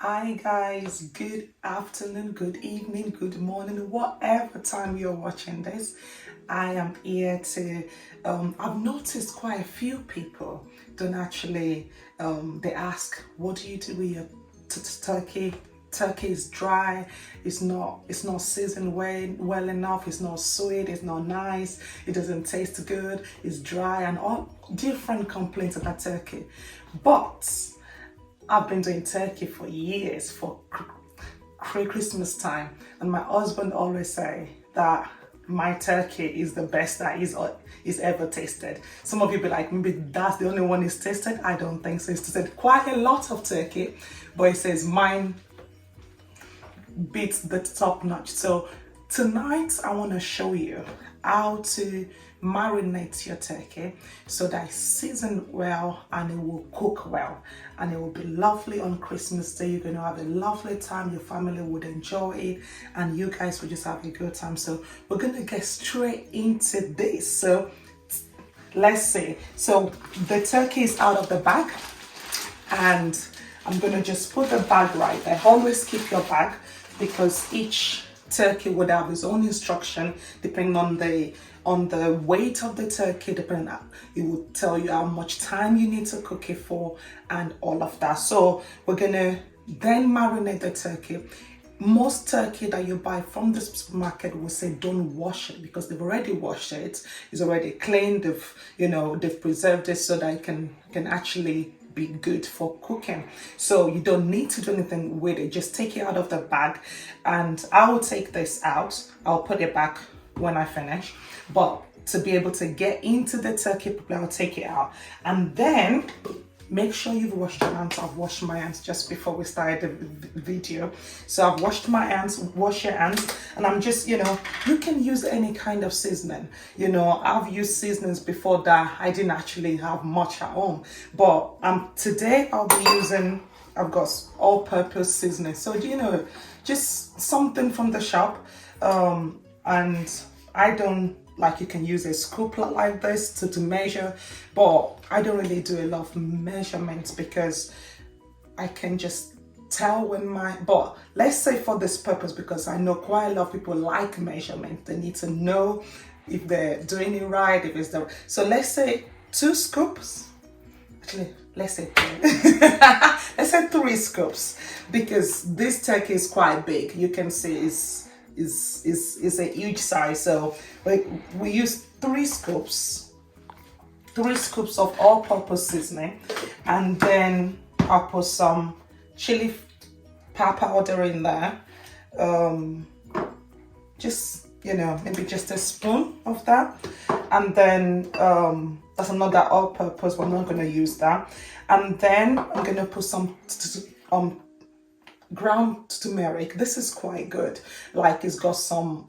Hi guys, good afternoon, good evening, good morning, whatever time you're watching this. I am here to, I've noticed quite a few people don't actually, they ask, what do you do with your turkey? Turkey is dry, it's not seasoned well enough, it's not sweet, it's not nice, it doesn't taste good, it's dry, and all different complaints about turkey. But I've been doing turkey for years, for Christmas time, and my husband always say that my turkey is the best that is ever tasted. Some of you be like, maybe that's the only one he's tasted. I don't think so. He's tasted quite a lot of turkey, but he says mine beats the top notch. So tonight I want to show you how to marinate your turkey so that it's seasoned well and it will cook well and it will be lovely on Christmas Day. You're going to have a lovely time, your family would enjoy it, and you guys will just have a good time. So we're going to get straight into this. So let's see. So the turkey is out of the bag, and I'm going to just put the bag right there. Always keep your bag, because each turkey would have its own instruction depending on the weight of the turkey. Depending on, it will tell you how much time you need to cook it for and all of that. So we're gonna then marinate the turkey. Most turkey that you buy from the supermarket will say don't wash it, because they've already washed it. It's already cleaned. They've preserved it so that it can actually be good for cooking. So you don't need to do anything with it. Just take it out of the bag, and I will take this out. I'll put it back when I finish. But to be able to get into the turkey properly, I'll take it out, and then make sure you've washed your hands. I've washed my hands just before we started the video. So I've washed my hands, wash your hands, and I'm just, you can use any kind of seasoning. I've used seasonings before that I didn't actually have much at home. But today I'll be using, I've got all-purpose seasoning. So, just something from the shop. And I don't, like, you can use a scoop like this to measure, but I don't really do a lot of measurements because I can just tell but let's say for this purpose, because I know quite a lot of people like measurement. They need to know if they're doing it right, if it's so let's say 2 scoops. Actually, let's say 3. Let's say 3 scoops, because this turkey is quite big. You can see is a huge size. So we use 3 scoops of all-purpose seasoning, and then I'll put some chili powder in there. Just maybe just a spoon of that, and then that's another all-purpose. We're not going to use that. And then I'm going to put some ground turmeric. This is quite good. Like, it's got some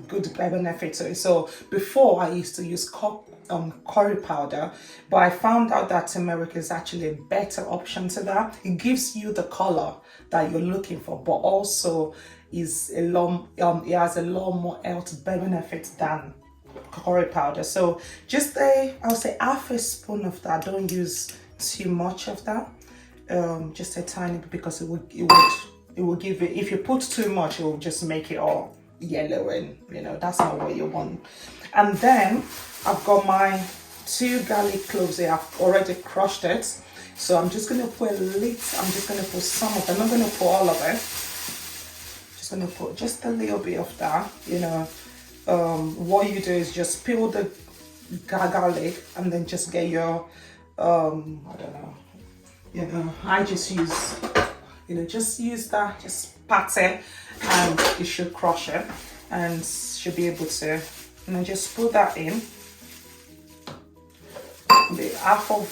good benefit to it. So before I used to use curry powder, but I found out that turmeric is actually a better option to that. It gives you the color that you're looking for, but also is it has a lot more health benefits than curry powder. So just I'll say half a spoon of that. Don't use too much of that. Just a tiny bit, because it will give it, if you put too much, it will just make it all yellow, and that's not what you want. And then I've got my 2 garlic cloves here. I've already crushed it, so I'm just going to put I'm just going to put some of it. I'm not going to put all of it. Just going to put just a little bit of that. What you do is just peel the garlic, and then just get your I don't know. I just use, just use that, just pat it, and you should crush it, and should be able to, just put that in, the half of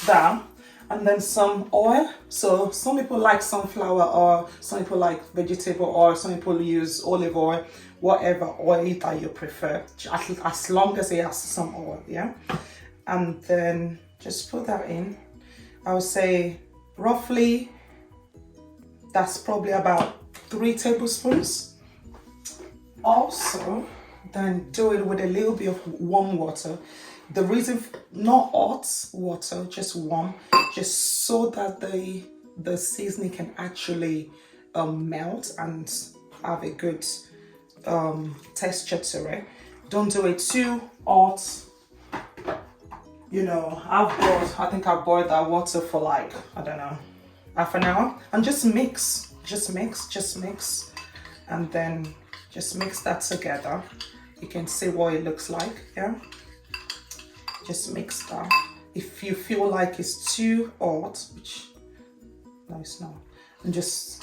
that, and then some oil. So some people like sunflower oil, some people like vegetable oil, some people use olive oil, whatever oil that you prefer, as long as it has some oil, yeah? And then just put that in. I would say roughly, that's probably about 3 tablespoons. Also, then do it with a little bit of warm water. The reason, not hot water, just warm, just so that the the seasoning can actually melt and have a good texture to it. Don't do it too hot. You know, I think I've boiled that water for like, I don't know, half an hour, and just mix, and then just mix that together. You can see what it looks like, yeah? Just mix that. If you feel like it's too hot, which, no it's not, and just,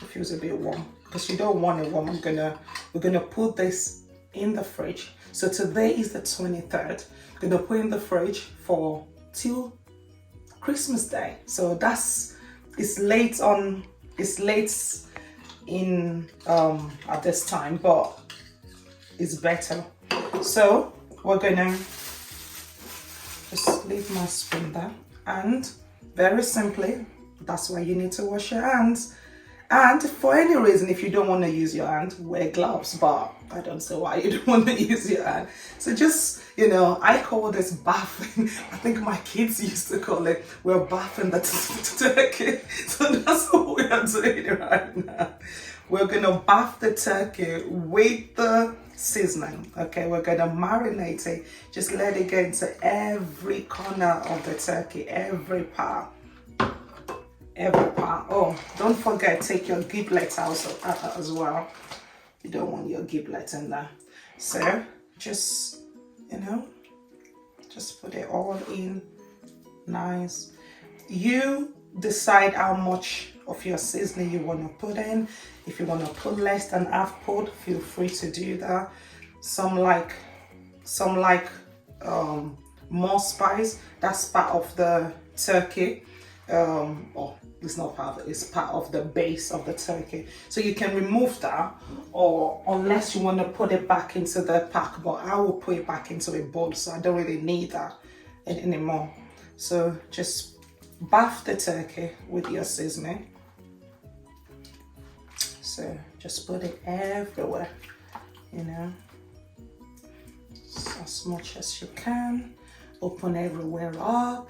it feels a bit warm, because you don't want it warm. We're gonna put this in the fridge. So today is the 23rd. I'm gonna put in the fridge for till Christmas Day. So it's late in at this time, but it's better. So we're gonna just leave my spoon there, and very simply, that's why you need to wash your hands. And for any reason, if you don't want to use your hand, wear gloves, but I don't see why you don't want to use your hand. So just, you know, I call this bathing. I think my kids used to call it, we're bathing the turkey. So that's what we are doing right now. We're gonna bath the turkey with the seasoning, okay? We're gonna marinate it. Just let it get into every corner of the turkey, every part. Oh, don't forget, take your giblet out as well. You don't want your giblet in there. So just, you know, just put it all in nice. You decide how much of your seasoning you want to put in. If you want to put less than half pot, feel free to do that. Some like more spice. That's part of the turkey. Or it's not part of it, it's part of the base of the turkey. So you can remove that, or unless you want to put it back into the pack, but I will put it back into a bowl, so I don't really need that anymore. So just bath the turkey with your seasoning. So just put it everywhere, you know, as much as you can. Open everywhere up.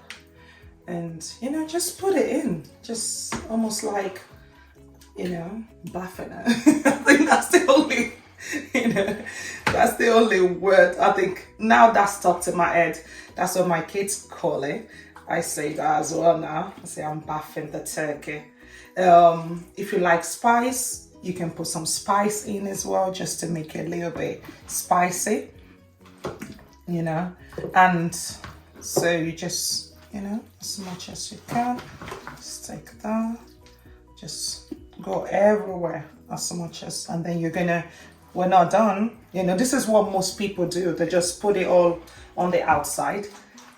And, you know, just put it in, just almost like, you know, bathing it. I think that's the only, you know, that's the only word. I think now that's stuck to my head. That's what my kids call it. I say that as well now. I say I'm bathing the turkey. If you like spice, you can put some spice in as well, just to make it a little bit spicy, you know. And so you just, you know, as much as you can, just take that, just go everywhere as much as, and then we're not done. You know, this is what most people do. They just put it all on the outside,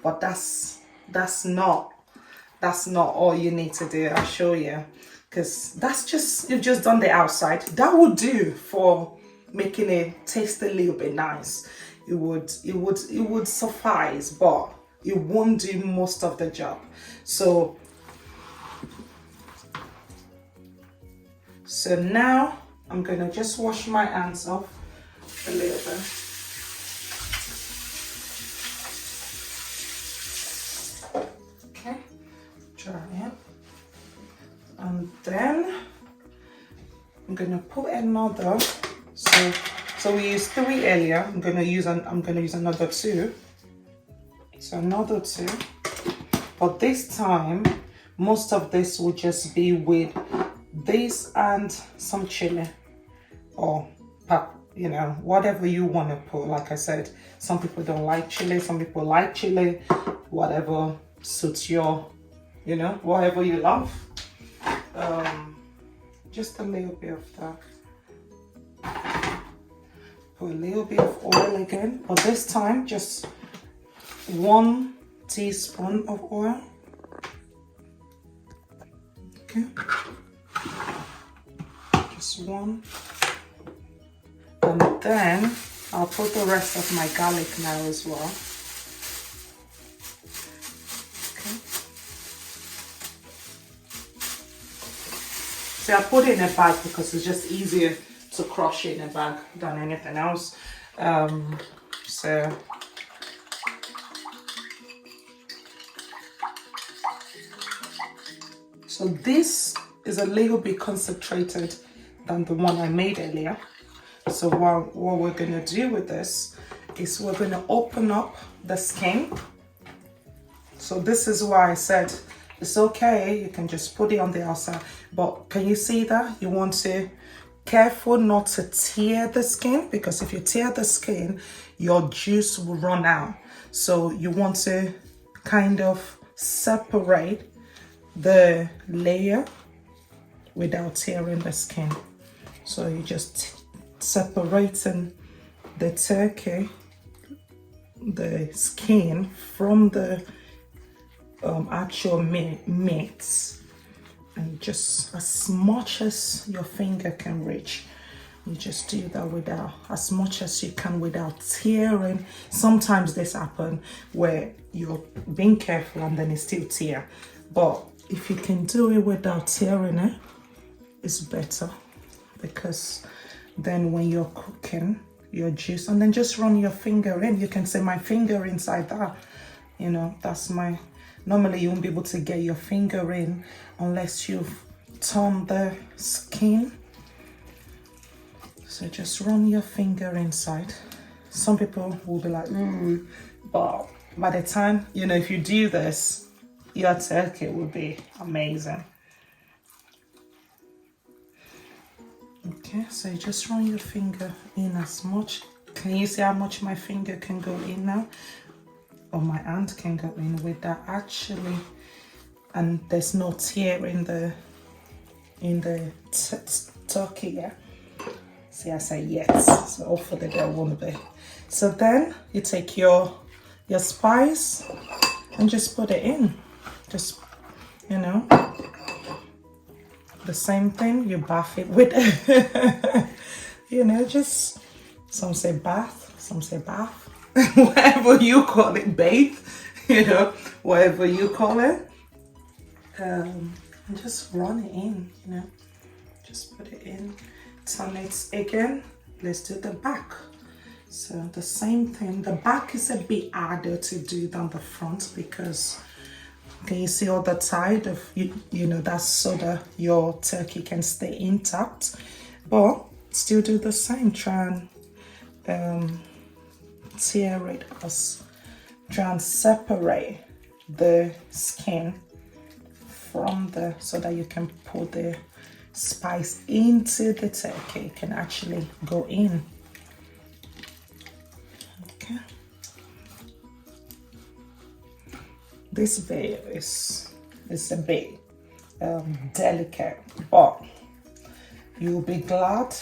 but that's not all you need to do. I'll show you, because you've just done the outside. That would do for making it taste a little bit nice. It would suffice, but it won't do most of the job. So now I'm gonna just wash my hands off a little bit. Okay, dry it. And then I'm gonna put another, so we used 3 earlier. I'm gonna use another 2. So another 2, but this time most of this will just be with this and some chili, or you know, whatever you want to put. Like I said, some people don't like chili, some people like chili, whatever suits your, you know, whatever you love. Just a little bit of that. Put a little bit of oil again, but this time just 1 teaspoon of oil. Okay, just 1. And then I'll put the rest of my garlic now as well. Okay. So I put it in a bag because it's just easier to crush it in a bag than anything else. So this is a little bit concentrated than the one I made earlier. So what we're gonna do with this is we're gonna open up the skin. So this is why I said it's okay, you can just put it on the outside, but can you see that? You want to careful not to tear the skin, because if you tear the skin, your juice will run out. So you want to kind of separate the layer without tearing the skin. So you just separating the turkey, the skin from the actual meat, and just as much as your finger can reach, you just do that without, as much as you can without tearing. Sometimes this happen where you're being careful and then it still tear, but if you can do it without tearing it, it's better, because then when you're cooking your juice, and then just run your finger in, you can say my finger inside that, you know, that's my, normally you won't be able to get your finger in unless you've torn the skin. So just run your finger inside. Some people will be like, ooh, but by the time, you know, if you do this, your turkey will be amazing. Okay, so you just run your finger in as much. Can you see how much my finger can go in now? Or my hand can go in with that actually, and there's no tear in the turkey, yeah? See, I say yes, so hopefully there won't be. So then you take your spice and just put it in. Just, you know, the same thing, you bath it with, you know, just, some say bath, some say bath. Whatever you call it, bathe, you know, whatever you call it, and just run it in, you know, just put it in, turn it again. Let's do the back. So the same thing, the back is a bit harder to do than the front, because can you see all the side of you know, that's so that your turkey can stay intact, but still do the same. Try and tear it, try and separate the skin from the, so that you can put the spice into the turkey. It can actually go in. Okay, this bit is a bit delicate, but you'll be glad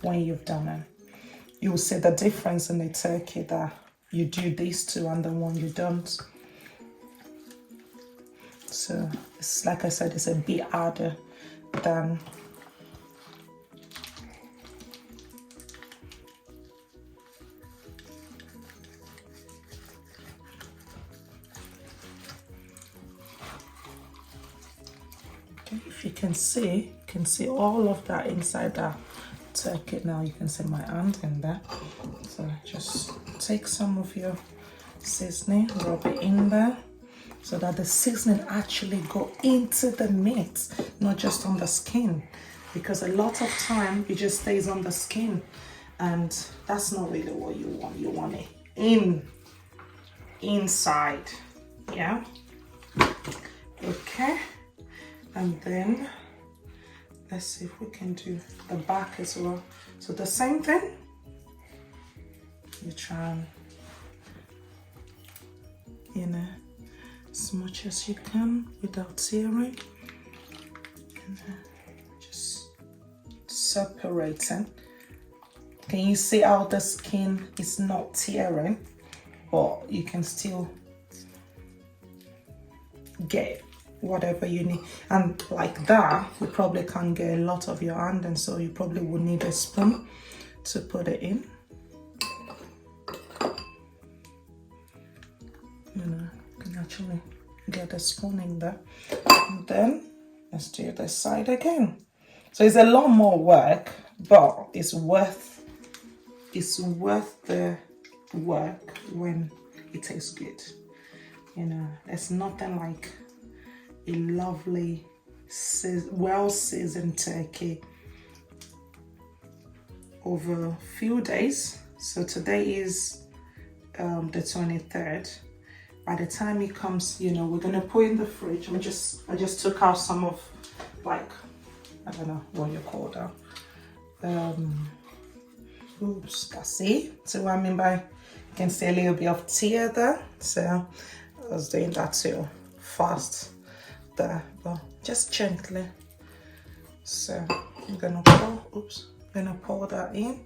when you've done it. You'll see the difference in the turkey that you do these two and the one you don't. So it's like I said, it's a bit harder than if you can see all of that inside that turkey. Now you can see my hand in there. So just take some of your seasoning, rub it in there, so that the seasoning actually go into the meat, not just on the skin, because a lot of time it just stays on the skin, and that's not really what you want. You want it inside, yeah. Okay, and then let's see if we can do the back as well. So the same thing, you try and, you know, as much as you can without tearing, and then just separating. Can you see how the skin is not tearing, but you can still get whatever you need? And like that, you probably can't get a lot of your hand, and so you probably would need a spoon to put it in. You know, you can actually get a spoon in there. And then let's do this side again. So it's a lot more work, but it's worth the work when it tastes good. You know, there's nothing like a lovely well seasoned turkey over a few days. So today is the 23rd. By the time it comes, you know, we're gonna put in the fridge. I just took out some of, like, I don't know what you call that. Oops, that's it. So what I mean by, you can see a little bit of tear there. So I was doing that too fast there, but just gently. So I'm gonna pour that in.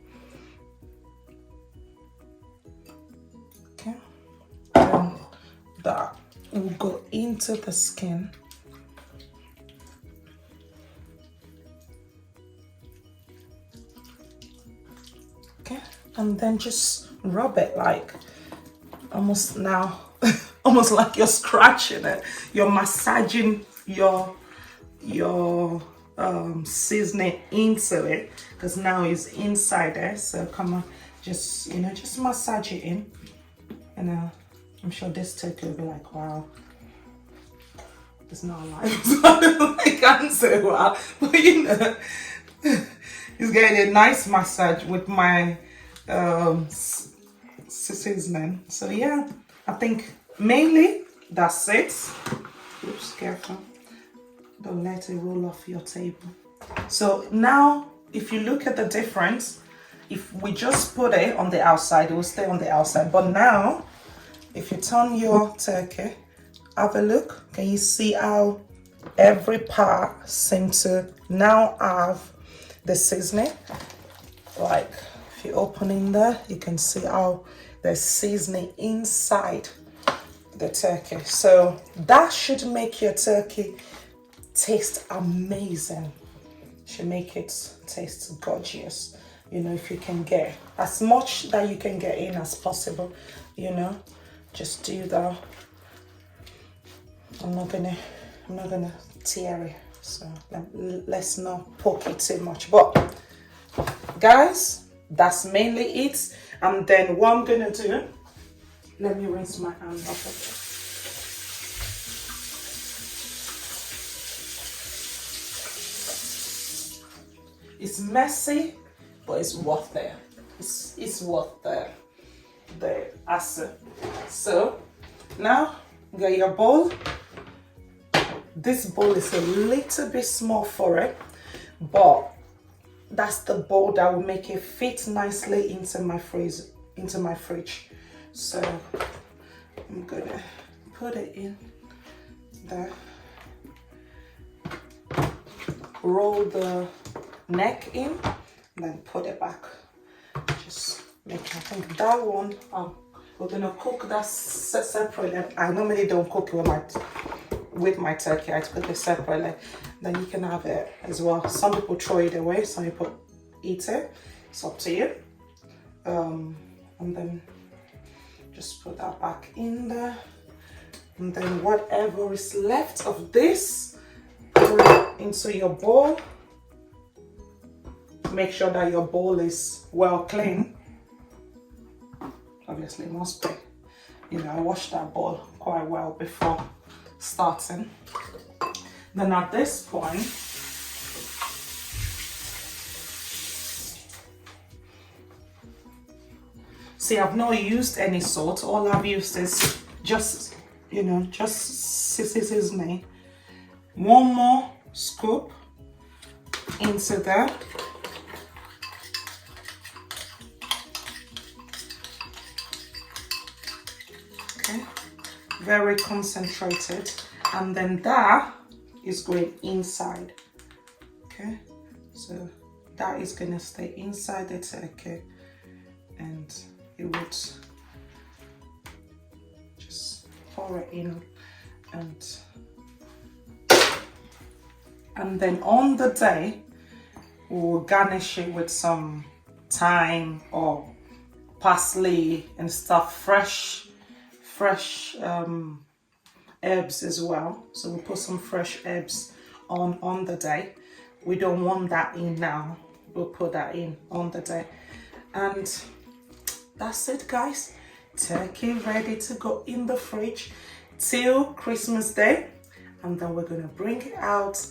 Okay. Then that will go into the skin. Okay, and then just rub it like almost now, almost like you're scratching it. You're massaging your seasoning into it, because now it's inside there. So come on, just massage it in. And I'm sure this turkey will be like, wow, it's not alive. I can't say wow, but you know, it's getting a nice massage with my seasoning. So yeah, I think mainly that's it. Oops, careful. Don't let it roll off your table. So now, if you look at the difference, if we just put it on the outside, it will stay on the outside. But now, if you turn your turkey, have a look. Can you see how every part seems to now have the seasoning? Like, if you open in there, you can see how there's seasoning inside the turkey. So that should make your turkey taste amazing. Should make it taste gorgeous. You know, if you can get as much that you can get in as possible, you know, just do that. I'm not gonna tear it, so let's not poke it too much. But guys, that's mainly it. And then what I'm gonna do, let me rinse my hand off. It's messy, but it's worth it. It's worth the hassle. So now get your bowl. This bowl is a little bit small for it, but that's the bowl that will make it fit nicely into my fridge. So I'm gonna put it in there. Roll the neck in, then put it back. Just make, I think that one, we're gonna cook that separately. I normally don't cook it with my turkey. I cook it separately. Then you can have it as well. Some people throw it away, some people eat it. It's up to you. And then just put that back in there. And then whatever is left of this, put it into your bowl. Make sure that your bowl is well clean. Obviously, it must be. You know, I washed that bowl quite well before starting. Then at this point, see, I've not used any salt. All I've used is just seasoning. One more scoop into there. Okay, very concentrated, and then that is going inside. Okay, so that is gonna stay inside the turkey, and it would just pour it in, and then on the day we'll garnish it with some thyme or parsley and stuff, fresh herbs as well. So we'll put some fresh herbs on the day. We don't want that in now. We'll put that in on the day. And that's it, guys. Turkey ready to go in the fridge till Christmas Day. And then we're gonna bring it out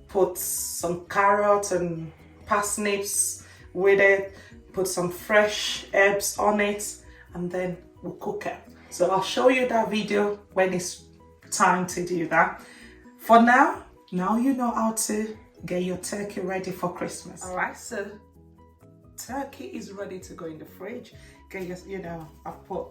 put some carrots and parsnips with it, put some fresh herbs on it, and then we'll cook it. So I'll show you that video when it's time to do that. For now you know how to get your turkey ready for Christmas. All right, so turkey is ready to go in the fridge. Get your, I've put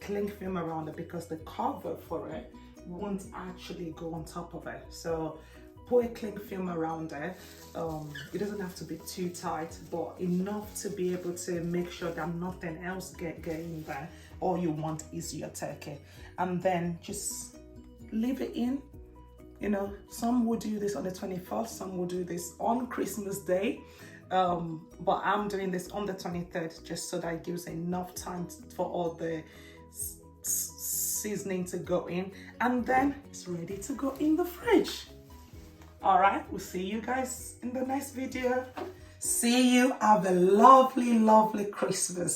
cling film around it because the cover for it won't actually go on top of it. So put a cling film around it. It doesn't have to be too tight, but enough to be able to make sure that nothing else get in there. All you want is your turkey, and then just leave it in. Some will do this on the 21st, some will do this on Christmas Day, but I'm doing this on the 23rd just so that it gives enough time for all the seasoning to go in, and then it's ready to go in the fridge. All right, we'll see you guys in the next video. See you. Have a lovely Christmas.